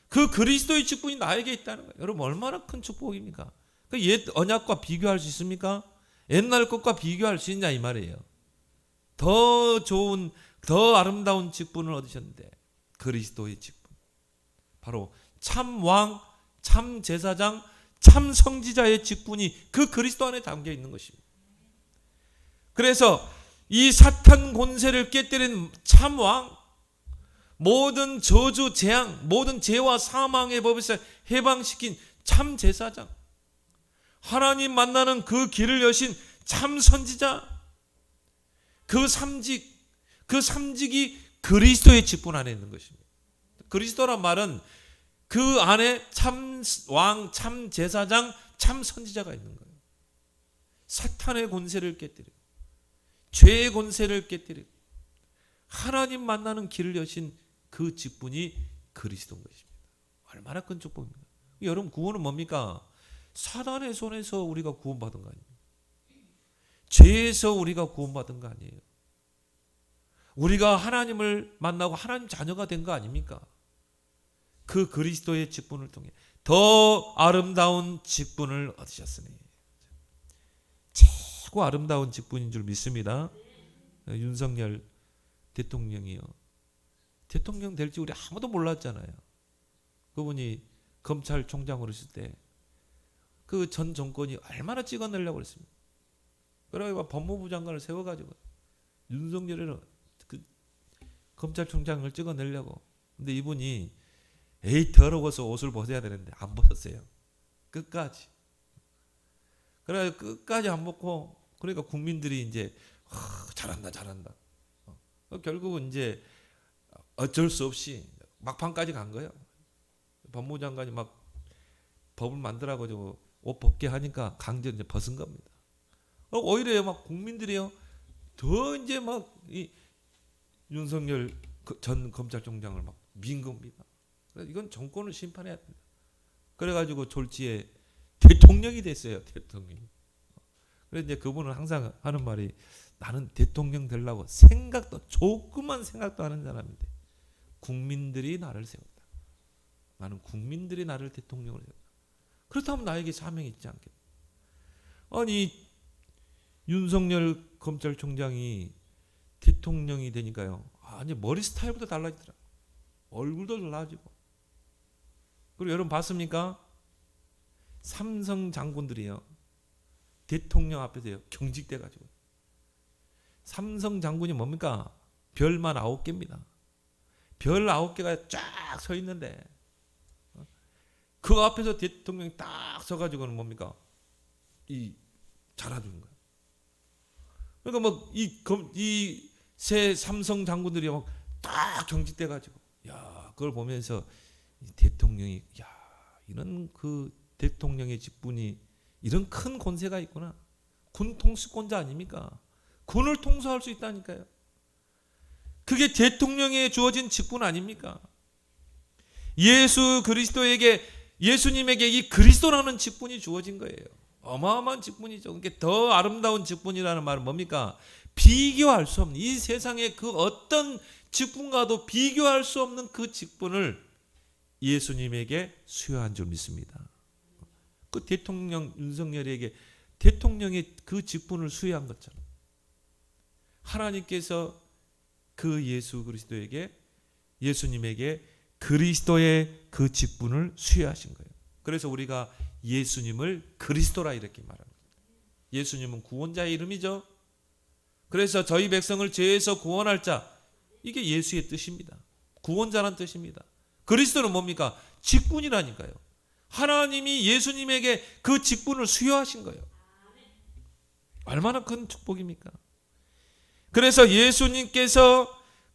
그 그리스도의 직분이 나에게 있다는 거예요. 여러분 얼마나 큰 축복입니까? 그 옛 언약과 비교할 수 있습니까? 옛날 것과 비교할 수 있냐 이 말이에요. 더 좋은 더 아름다운 직분을 얻으셨는데 그리스도의 직분. 바로 참 왕, 참 제사장, 참 성지자의 직분이 그 그리스도 안에 담겨 있는 것입니다. 그래서 이 사탄 권세를 깨뜨린 참 왕, 모든 저주, 재앙, 모든 죄와 사망의 법에서 해방시킨 참 제사장, 하나님 만나는 그 길을 여신 참 선지자, 그 삼직이 그리스도의 직분 안에 있는 것입니다. 그리스도란 말은 그 안에 참 왕, 참 제사장, 참 선지자가 있는 거예요. 사탄의 권세를 깨뜨리고 죄의 권세를 깨뜨리고 하나님 만나는 길을 여신 그 직분이 그리스도인 것입니다. 얼마나 큰 축복입니까? 여러분 구원은 뭡니까? 사단의 손에서 우리가 구원받은 거 아니에요. 죄에서 우리가 구원받은 거 아니에요. 우리가 하나님을 만나고 하나님 자녀가 된 거 아닙니까? 그 그리스도의 직분을 통해 더 아름다운 직분을 얻으셨으니. 최고 아름다운 직분인 줄 믿습니다. 윤석열 대통령이요. 대통령 될지 우리 아무도 몰랐잖아요. 그분이 검찰총장으로 있을 때 그 전 정권이 얼마나 찍어내려고 그랬습니까? 그래서 법무부 장관을 세워가지고 윤석열을 그 검찰총장을 찍어내려고. 근데 이분이 에이 더러워서 옷을 벗어야 되는데 안 벗었어요. 끝까지. 그래 끝까지 안 벗고 그러니까 국민들이 이제 잘한다. 결국은 이제 어쩔 수 없이 막판까지 간 거예요. 법무부 장관이 막 법을 만들어가지고 옷 벗게 하니까 강제 이제 벗은 겁니다. 오히려 막 국민들이요 더 이제 막 이 윤석열 전 검찰총장을 막 민 겁니다. 이건 정권을 심판해야 된다. 그래가지고 졸지에 대통령이 됐어요. 대통령. 그래서 이제 그분은 항상 하는 말이 나는 대통령 되려고 조그만 생각도 하는 사람인데 국민들이 나를 세웠다. 나는 국민들이 나를 대통령으로 세웠다. 그렇다면 나에게 사명이 있지 않겠다. 아니 윤석열 검찰총장이 대통령이 되니까요. 아니 머리 스타일부터 달라지더라. 얼굴도 달라지고. 그리고 여러분 봤습니까? 삼성 장군들이요. 대통령 앞에서요. 경직돼 가지고. 삼성 장군이 뭡니까? 별만 9개입니다. 별 9개가 쫙 서 있는데 그 앞에서 대통령이 딱 서가지고는 뭡니까? 이 잘해주는 거예요. 그러니까 막 이 새 삼성 장군들이 막 딱 경직돼 가지고, 야 그걸 보면서 대통령이 야 이런 그 대통령의 직분이 이런 큰 권세가 있구나. 군 통수권자 아닙니까? 군을 통수할 수 있다니까요. 그게 대통령에 주어진 직분 아닙니까? 예수 그리스도에게 예수님에게 이 그리스도라는 직분이 주어진 거예요. 어마어마한 직분이죠. 그게 더 아름다운 직분이라는 말은 뭡니까? 비교할 수 없는 이 세상의 그 어떤 직분과도 비교할 수 없는 그 직분을 예수님에게 수여한 줄 믿습니다. 그 대통령 윤석열에게 대통령의 그 직분을 수여한 것처럼 하나님께서 그 예수 그리스도에게 예수님에게 그리스도의 그 직분을 수여하신 거예요. 그래서 우리가 예수님을 그리스도라 이렇게 말합니다. 예수님은 구원자의 이름이죠. 그래서 저희 백성을 죄에서 구원할 자 이게 예수의 뜻입니다. 구원자란 뜻입니다. 그리스도는 뭡니까? 직분이라니까요. 하나님이 예수님에게 그 직분을 수여하신 거예요. 얼마나 큰 축복입니까? 그래서 예수님께서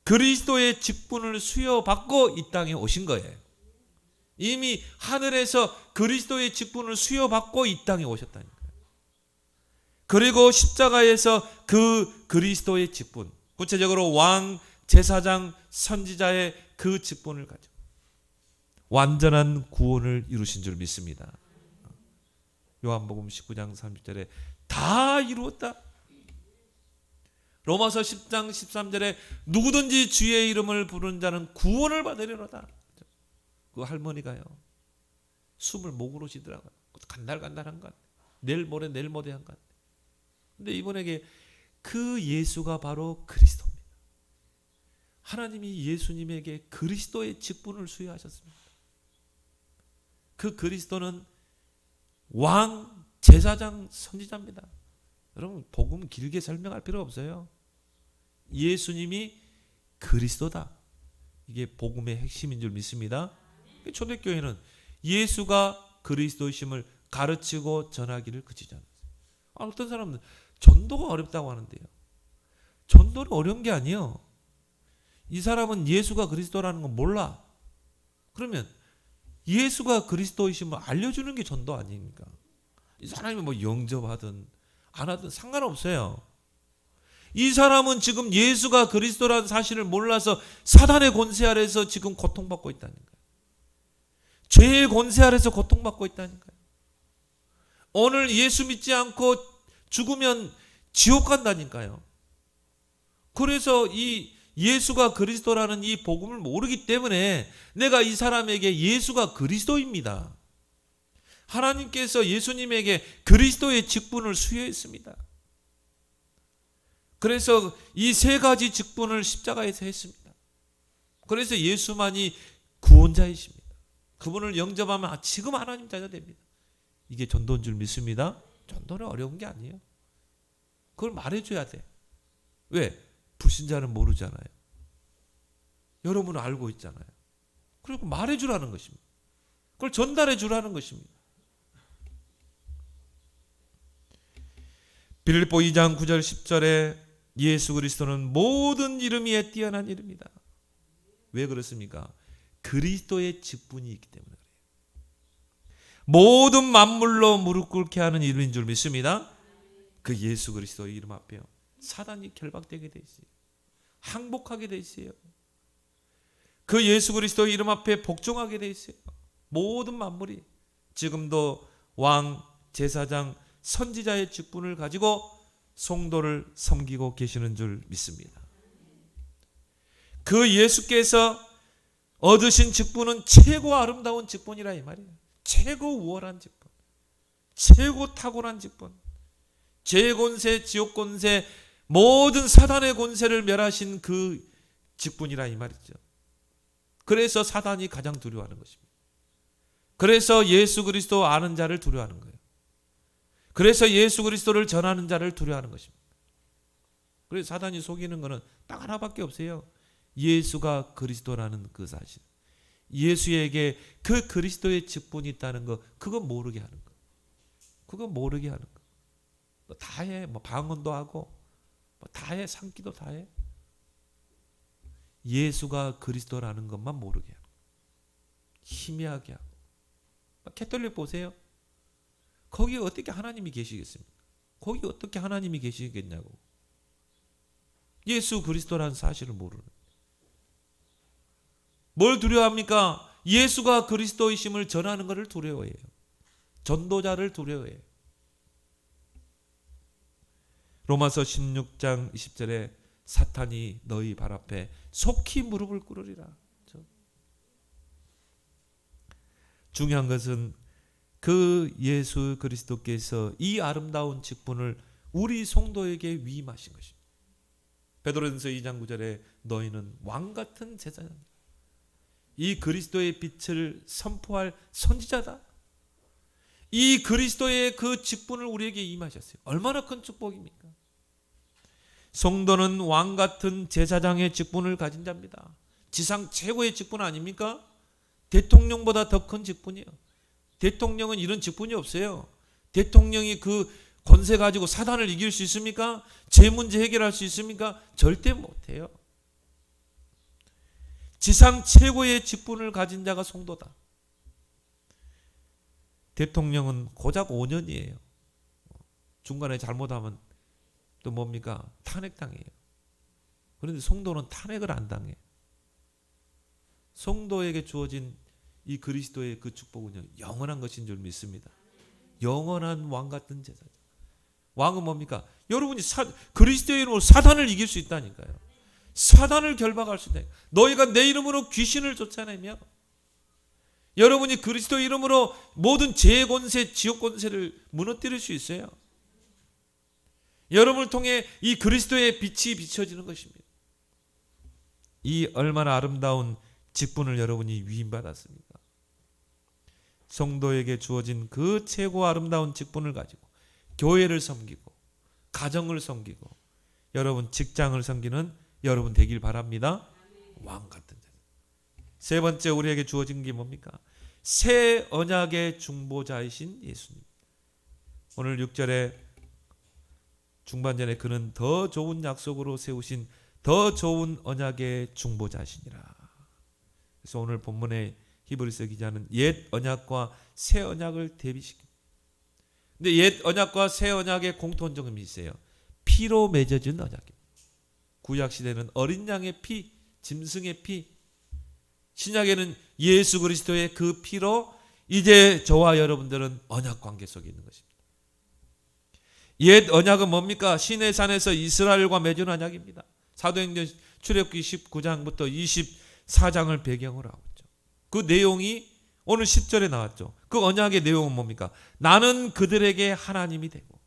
그리스도의 직분을 수여받고 이 땅에 오신 거예요. 이미 하늘에서 그리스도의 직분을 수여받고 이 땅에 오셨다니까요. 그리고 십자가에서 그 그리스도의 직분, 구체적으로 왕, 제사장, 선지자의 그 직분을 가지고 완전한 구원을 이루신 줄 믿습니다. 요한복음 19장 30절에 다 이루었다. 로마서 10장 13절에 누구든지 주의 이름을 부르는 자는 구원을 받으리로다. 그 할머니가요, 숨을 목으로 쉬더라고요. 간달간달한 것, 내일 모레 한 것. 근데 이분에게 그 예수가 바로 그리스도입니다. 하나님이 예수님에게 그리스도의 직분을 수여하셨습니다. 그 그리스도는 왕, 제사장, 선지자입니다. 여러분, 복음 길게 설명할 필요 없어요. 예수님이 그리스도다. 이게 복음의 핵심인 줄 믿습니다. 초대교회는 예수가 그리스도이심을 가르치고 전하기를 그치지 않았어요. 어떤 사람은 전도가 어렵다고 하는데요. 전도는 어려운 게 아니에요. 이 사람은 예수가 그리스도라는 건 몰라. 그러면 예수가 그리스도이심을 알려주는 게 전도 아닙니까? 이 사람이 뭐 영접하든 안 하든 상관없어요. 이 사람은 지금 예수가 그리스도라는 사실을 몰라서 사단의 권세 아래서 지금 고통받고 있다니까요. 죄의 권세 아래서 고통받고 있다니까요. 오늘 예수 믿지 않고 죽으면 지옥 간다니까요. 그래서 이 예수가 그리스도라는 이 복음을 모르기 때문에 내가 이 사람에게 예수가 그리스도입니다. 하나님께서 예수님에게 그리스도의 직분을 수여했습니다. 그래서 이 세 가지 직분을 십자가에서 했습니다. 그래서 예수만이 구원자이십니다. 그분을 영접하면 지금 하나님 자녀 됩니다. 이게 전도인 줄 믿습니다. 전도는 어려운 게 아니에요. 그걸 말해줘야 돼. 왜? 불신자는 모르잖아요. 여러분은 알고 있잖아요. 그리고 말해주라는 것입니다. 그걸 전달해주라는 것입니다. 빌립보 2장 9절 10절에 예수 그리스도는 모든 이름 위에 뛰어난 이름이다. 왜 그렇습니까? 그리스도의 직분이 있기 때문에 그래요. 모든 만물로 무릎 꿇게 하는 이름인 줄 믿습니다. 그 예수 그리스도의 이름 앞에요, 사단이 결박되게 돼 있어요. 항복하게 돼 있어요. 그 예수 그리스도의 이름 앞에 복종하게 돼 있어요. 모든 만물이 지금도 왕, 제사장, 선지자의 직분을 가지고 성도를 섬기고 계시는 줄 믿습니다. 그 예수께서 얻으신 직분은 최고 아름다운 직분이라 이 말이에요. 최고 우월한 직분, 최고 탁월한 직분, 죄의 권세, 지옥 권세, 모든 사단의 권세를 멸하신 그 직분이라 이 말이죠. 그래서 사단이 가장 두려워하는 것입니다. 그래서 예수 그리스도 아는 자를 두려워하는 거예요. 그래서 예수 그리스도를 전하는 자를 두려워하는 것입니다. 그래서 사단이 속이는 것은 딱 하나밖에 없어요. 예수가 그리스도라는 그 사실, 예수에게 그 그리스도의 직분이 있다는 거, 그거 모르게 하는 거, 그거 모르게 하는 거. 뭐 다 해, 뭐 방언도 하고, 뭐 다 해, 상기도 다 해. 예수가 그리스도라는 것만 모르게 하고, 희미하게 하고. 캐톨릭 보세요. 거기 어떻게 하나님이 계시겠습니까? 거기 어떻게 하나님이 계시겠냐고. 예수 그리스도라는 사실을 모르는. 뭘 두려워합니까? 예수가 그리스도이심을 전하는 것을 두려워해요. 전도자를 두려워해요. 로마서 16장 20절에 사탄이 너희 발 앞에 속히 무릎을 꿇으리라. 중요한 것은 그 예수 그리스도께서 이 아름다운 직분을 우리 성도에게 위임하신 것입니다. 베드로전서 2장 9절에 너희는 왕같은 제사장이다. 이 그리스도의 빛을 선포할 선지자다. 이 그리스도의 그 직분을 우리에게 임하셨어요. 얼마나 큰 축복입니까? 성도는 왕 같은 제사장의 직분을 가진 자입니다. 지상 최고의 직분 아닙니까? 대통령보다 더 큰 직분이에요. 대통령은 이런 직분이 없어요. 대통령이 그 권세 가지고 사단을 이길 수 있습니까? 제 문제 해결할 수 있습니까? 절대 못해요. 지상 최고의 직분을 가진 자가 성도다. 대통령은 고작 5년이에요. 중간에 잘못하면 또 뭡니까? 탄핵당해요. 그런데 성도는 탄핵을 안 당해요. 성도에게 주어진 이 그리스도의 그 축복은요, 영원한 것인 줄 믿습니다. 영원한 왕 같은 제사장. 왕은 뭡니까? 여러분이 그리스도의 이름으로 사단을 이길 수 있다니까요. 사단을 결박할 수 있다. 너희가 내 이름으로 귀신을 쫓아내며 여러분이 그리스도 이름으로 모든 죄의 권세, 지옥 권세를 무너뜨릴 수 있어요. 여러분을 통해 이 그리스도의 빛이 비춰지는 것입니다. 이 얼마나 아름다운 직분을 여러분이 위임받았습니까? 성도에게 주어진 그 최고 아름다운 직분을 가지고 교회를 섬기고 가정을 섬기고 여러분 직장을 섬기는 여러분 되길 바랍니다. 왕 같은 자. 세 번째 우리에게 주어진 게 뭡니까? 새 언약의 중보자이신 예수님. 오늘 6절에 중반전에 그는 더 좋은 약속으로 세우신 더 좋은 언약의 중보자시니라. 그래서 오늘 본문의 히브리서 기자는 옛 언약과 새 언약을 대비시킵니다. 근데 옛 언약과 새 언약의 공통점이 있어요. 피로 맺어진 언약입니다. 구약 시대는 어린 양의 피, 짐승의 피, 신약에는 예수 그리스도의 그 피로 이제 저와 여러분들은 언약 관계 속에 있는 것입니다. 옛 언약은 뭡니까? 시내산에서 이스라엘과 맺은 언약입니다. 사도행전 출애굽기 19장부터 24장을 배경으로 하고 있죠. 그 내용이 오늘 10절에 나왔죠. 그 언약의 내용은 뭡니까? 나는 그들에게 하나님이 되고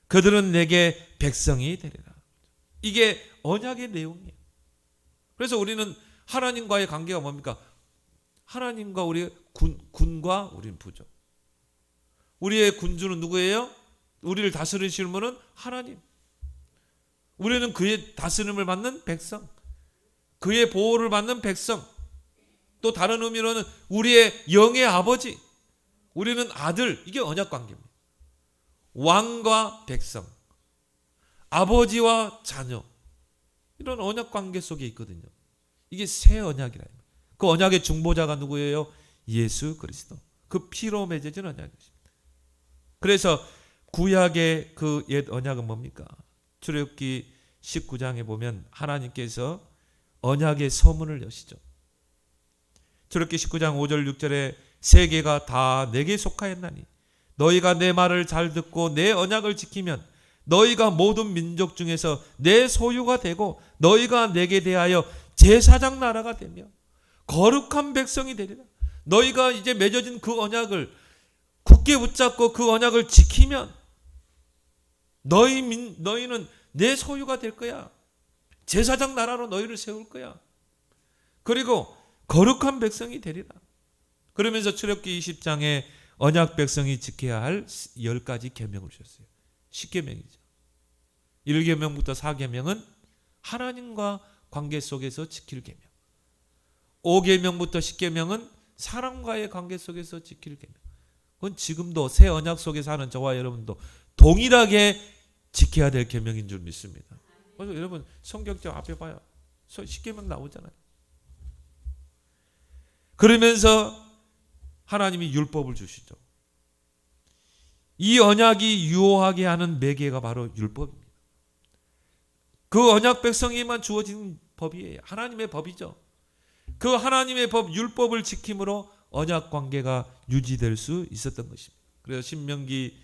그들은 내게 백성이 되리라. 이게 언약의 내용이에요. 그래서 우리는 하나님과의 관계가 뭡니까? 하나님과 우리의 군과 우리는 부족. 우리의 군주는 누구예요? 우리를 다스리시는 분은 하나님. 우리는 그의 다스림을 받는 백성, 그의 보호를 받는 백성. 또 다른 의미로는 우리의 영의 아버지, 우리는 아들. 이게 언약 관계입니다. 왕과 백성, 아버지와 자녀, 이런 언약 관계 속에 있거든요. 이게 새 언약이라. 그 언약의 중보자가 누구예요? 예수 그리스도. 그 피로 맺어진 언약입니다. 그래서 구약의 그 옛 언약은 뭡니까? 출애굽기 19장에 보면 하나님께서 언약의 서문을 여시죠. 출애굽기 19장 5절 6절에 세계가 다 내게 속하였나니 너희가 내 말을 잘 듣고 내 언약을 지키면 너희가 모든 민족 중에서 내 소유가 되고 너희가 내게 대하여 제사장 나라가 되며 거룩한 백성이 되리라. 너희가 이제 맺어진 그 언약을 굳게 붙잡고 그 언약을 지키면 너희는 내 소유가 될 거야. 제사장 나라로 너희를 세울 거야. 그리고 거룩한 백성이 되리라. 그러면서 출애굽기 20장에 언약 백성이 지켜야 할 10가지 계명을 주셨어요. 10계명이죠. 1계명부터 4계명은 하나님과 관계 속에서 지킬 계명. 5계명부터 10계명은 사람과의 관계 속에서 지킬 계명. 그건 지금도 새 언약 속에 사는 저와 여러분도 동일하게 지켜야 될 계명인 줄 믿습니다. 그래서 여러분 성경책 앞에 봐요. 10계명 나오잖아요. 그러면서 하나님이 율법을 주시죠. 이 언약이 유효하게 하는 매개가 바로 율법입니다. 그 언약 백성에만 주어진 법이에요. 하나님의 법이죠. 그 하나님의 법, 율법을 지킴으로 언약 관계가 유지될 수 있었던 것입니다. 그래서 신명기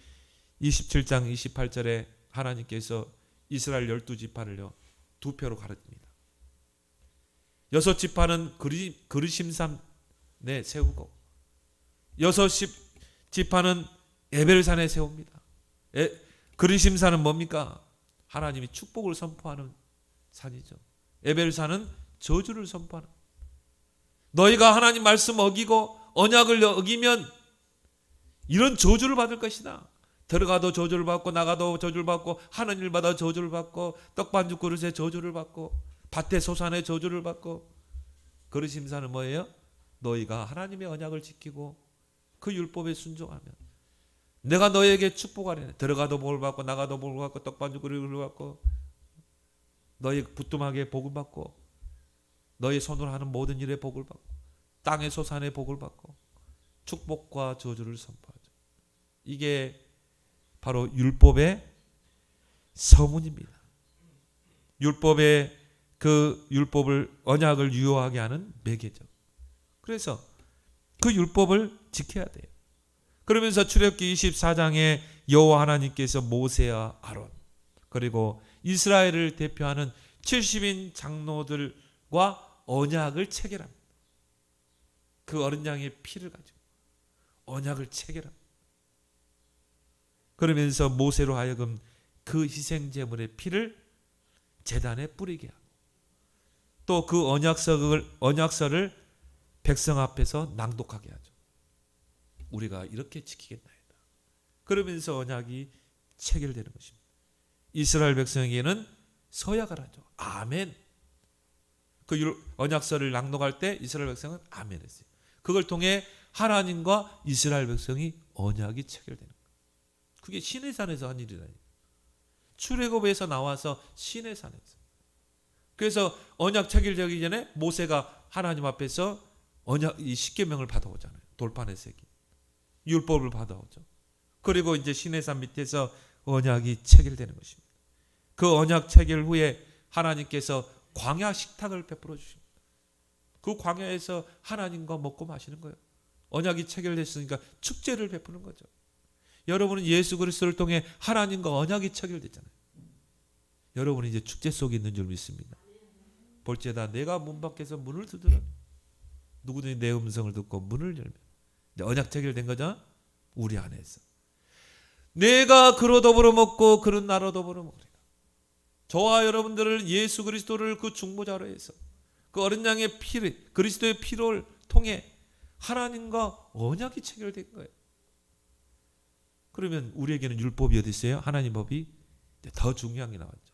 27장 28절에 하나님께서 이스라엘 12지파를요 2표로 가르칩니다. 6지파는 그르심산에 세우고 6지파는 에벨산에 세웁니다. 그르심산은 뭡니까? 하나님이 축복을 선포하는 산이죠. 에벨산은 저주를 선포하는. 너희가 하나님 말씀 어기고 언약을 어기면 이런 저주를 받을 것이다. 들어가도 저주를 받고 나가도 저주를 받고 하는 일마다 저주를 받고 떡반죽 그릇에 저주를 받고 밭에 소산에 저주를 받고. 그러심사는 뭐예요? 너희가 하나님의 언약을 지키고 그 율법에 순종하면 내가 너희에게 축복하리라. 들어가도 복을 받고 나가도 복을 받고 떡반죽 그릇을 받고 너희 부뚜막에 복을 받고 너희 손으로 하는 모든 일에 복을 받고 땅의 소산에 복을 받고 축복과 저주를 선포하죠. 이게 바로 율법의 서문입니다. 율법의 그 율법을 언약을 유효하게 하는 매개죠. 그래서 그 율법을 지켜야 돼요. 그러면서 출애굽기 24장에 여호와 하나님께서 모세와 아론 그리고 이스라엘을 대표하는 70인 장로들과 언약을 체결합니다. 그 어린 양의 피를 가지고 언약을 체결합니다. 그러면서 모세로 하여금 그 희생 제물의 피를 제단에 뿌리게 하고 또 그 언약서를 백성 앞에서 낭독하게 하죠. 우리가 이렇게 지키겠나이다. 그러면서 언약이 체결되는 것입니다. 이스라엘 백성에게는 서약을 하죠. 아멘. 그 언약서를 낭독할 때 이스라엘 백성은 아멘 했어요. 그걸 통해 하나님과 이스라엘 백성이 언약이 체결되는 거예요. 그게 시내산에서 한 일이라니. 출애굽에서 나와서 시내산에서. 그래서 언약 체결되기 전에 모세가 하나님 앞에서 언약 이 십계명을 받아오잖아요. 돌판에 새긴 율법을 받아오죠. 그리고 이제 시내산 밑에서 언약이 체결되는 것입니다. 그 언약 체결 후에 하나님께서 광야 식탁을 베풀어 주십니다. 그 광야에서 하나님과 먹고 마시는 거예요. 언약이 체결됐으니까 축제를 베푸는 거죠. 여러분은 예수 그리스도를 통해 하나님과 언약이 체결됐잖아요. 여러분은 이제 축제 속에 있는 줄 믿습니다. 볼지어다 내가 문 밖에서 문을 두드려 누구든지 내 음성을 듣고 문을 열면 언약 체결된 거죠. 우리 안에서 내가 그로 더불어 먹고 그는 나로 더불어 먹으리라. 저와 여러분들을 예수 그리스도를 그 중보자로 해서 그 어린 양의 피를 그리스도의 피를 통해 하나님과 언약이 체결된 거예요. 그러면 우리에게는 율법이 어디 있어요? 하나님 법이 더 중요한 게 나왔죠.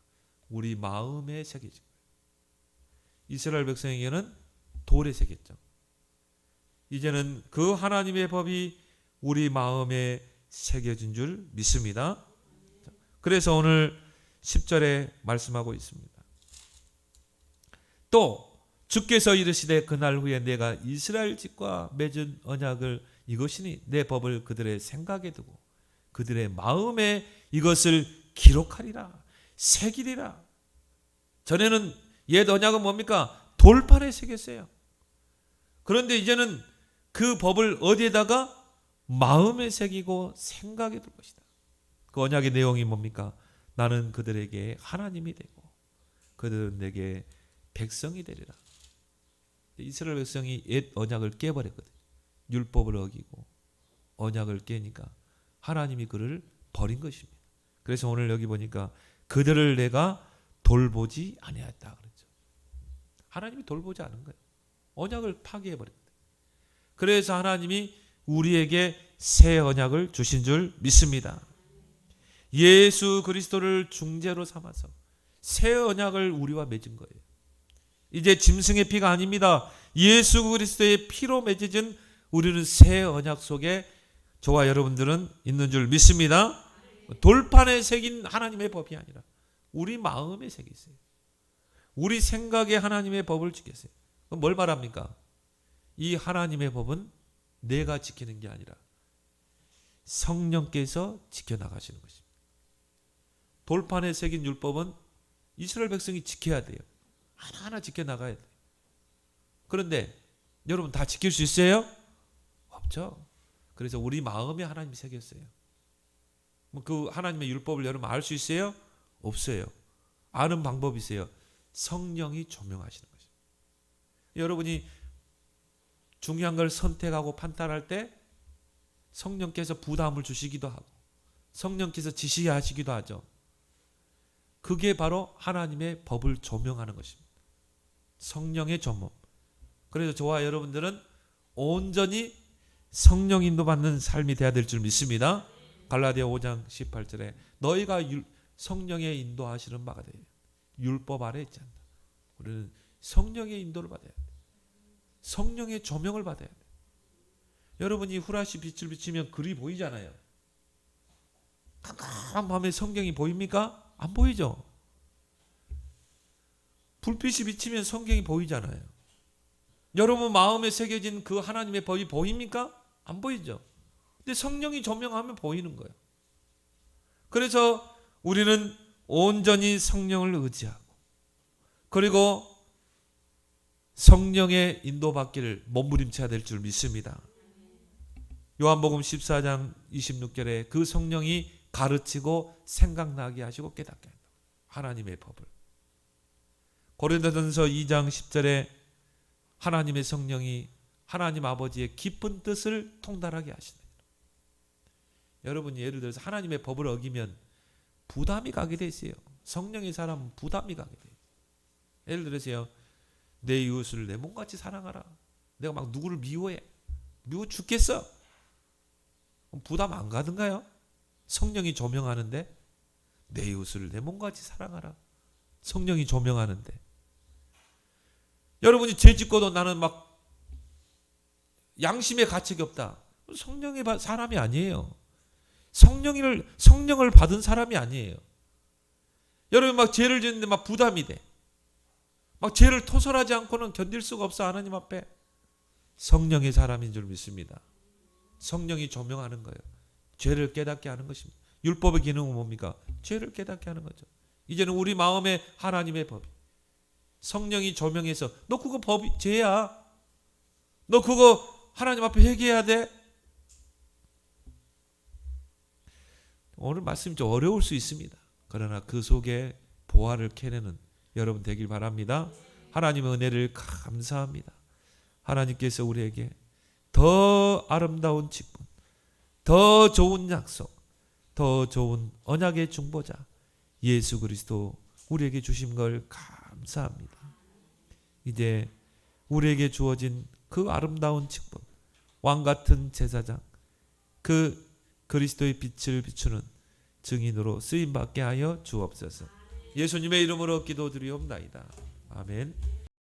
우리 마음에 새겨진 거예요. 이스라엘 백성에게는 돌에 새겼죠. 이제는 그 하나님의 법이 우리 마음에 새겨진 줄 믿습니다. 그래서 오늘 10절에 말씀하고 있습니다. 또 주께서 이르시되 그날 후에 내가 이스라엘 집과 맺은 언약을 이것이니 내 법을 그들의 생각에 두고 그들의 마음에 이것을 기록하리라 새기리라. 전에는 옛 언약은 뭡니까? 돌판에 새겼어요. 그런데 이제는 그 법을 어디에다가 마음에 새기고 생각에 둘 것이다. 그 언약의 내용이 뭡니까? 나는 그들에게 하나님이 되고 그들은 내게 백성이 되리라. 이스라엘 백성이 옛 언약을 깨버렸거든요. 율법을 어기고 언약을 깨니까 하나님이 그를 버린 것입니다. 그래서 오늘 여기 보니까 그들을 내가 돌보지 아니하였다 그랬죠. 하나님이 돌보지 않은 거예요. 언약을 파괴해버렸거든요. 그래서 하나님이 우리에게 새 언약을 주신 줄 믿습니다. 예수 그리스도를 중재로 삼아서 새 언약을 우리와 맺은 거예요. 이제 짐승의 피가 아닙니다. 예수 그리스도의 피로 맺어진 우리는 새 언약 속에 저와 여러분들은 있는 줄 믿습니다. 돌판에 새긴 하나님의 법이 아니라 우리 마음에 새겨 있어요. 우리 생각에 하나님의 법을 지켰어요. 그럼 뭘 말합니까? 이 하나님의 법은 내가 지키는 게 아니라 성령께서 지켜나가시는 것입니다. 돌판에 새긴 율법은 이스라엘 백성이 지켜야 돼요. 하나하나 지켜나가야 돼요. 그런데 여러분 다 지킬 수 있어요? 없죠. 그래서 우리 마음에 하나님이 새겼어요. 그 하나님의 율법을 여러분 알 수 있어요? 없어요. 아는 방법이 있어요. 성령이 조명하시는 것입니다. 여러분이 중요한 걸 선택하고 판단할 때 성령께서 부담을 주시기도 하고 성령께서 지시하시기도 하죠. 그게 바로 하나님의 법을 조명하는 것입니다. 성령의 조명. 그래서 저와 여러분들은 온전히 성령 인도받는 삶이 되어야 될 줄 믿습니다. 갈라디아 5장 18절에 너희가 성령의 인도하시는 바가 되요. 율법 아래 있지 않다. 우리는 성령의 인도를 받아야 돼. 성령의 조명을 받아야 돼. 여러분이 후라시 빛을 비치면 글이 보이잖아요. 깜깜한 밤에 성경이 보입니까? 안 보이죠. 불빛이 비치면 성경이 보이잖아요. 여러분 마음에 새겨진 그 하나님의 법이 보입니까? 안 보이죠. 근데 성령이 조명하면 보이는 거예요. 그래서 우리는 온전히 성령을 의지하고 그리고 성령의 인도받기를 몸부림쳐야 될 줄 믿습니다. 요한복음 14장 26절에 그 성령이 가르치고 생각나게 하시고 깨닫게 한다. 하나님의 법을. 고린도전서 2장 10절에 하나님의 성령이 하나님 아버지의 깊은 뜻을 통달하게 하신다. 여러분이 예를 들어서 하나님의 법을 어기면 부담이 가게 돼 있어요. 성령의 사람은 부담이 가게 돼요. 예를 들어서요. 내 이웃을 내 몸같이 사랑하라. 내가 막 누구를 미워해. 미워 죽겠어. 부담 안 가든가요? 성령이 조명하는데 내 이웃을 내 몸같이 사랑하라. 성령이 조명하는데 여러분이 죄 짓고도 나는 막 양심의 가책이 없다. 성령의 사람이 아니에요. 성령을 받은 사람이 아니에요. 여러분 막 죄를 짓는데 막 부담이 돼. 막 죄를 토설하지 않고는 견딜 수가 없어. 하나님 앞에. 성령의 사람인 줄 믿습니다. 성령이 조명하는 거예요. 죄를 깨닫게 하는 것입니다. 율법의 기능은 뭡니까? 죄를 깨닫게 하는 거죠. 이제는 우리 마음에 하나님의 법이 성령이 조명해서 너 그거 법이 죄야. 너 그거 하나님 앞에 회개해야 돼. 오늘 말씀이 좀 어려울 수 있습니다. 그러나 그 속에 보화를 캐내는 여러분 되길 바랍니다. 하나님의 은혜를 감사합니다. 하나님께서 우리에게 더 아름다운 직분, 더 좋은 약속, 더 좋은 언약의 중보자 예수 그리스도 우리에게 주신 걸 감사합니다. 이제 우리에게 주어진 그 아름다운 직분, 왕같은 제사장, 그 그리스도의 빛을 비추는 증인으로 쓰임받게 하여 주옵소서. 예수님의 이름으로 기도드리옵나이다. 아멘.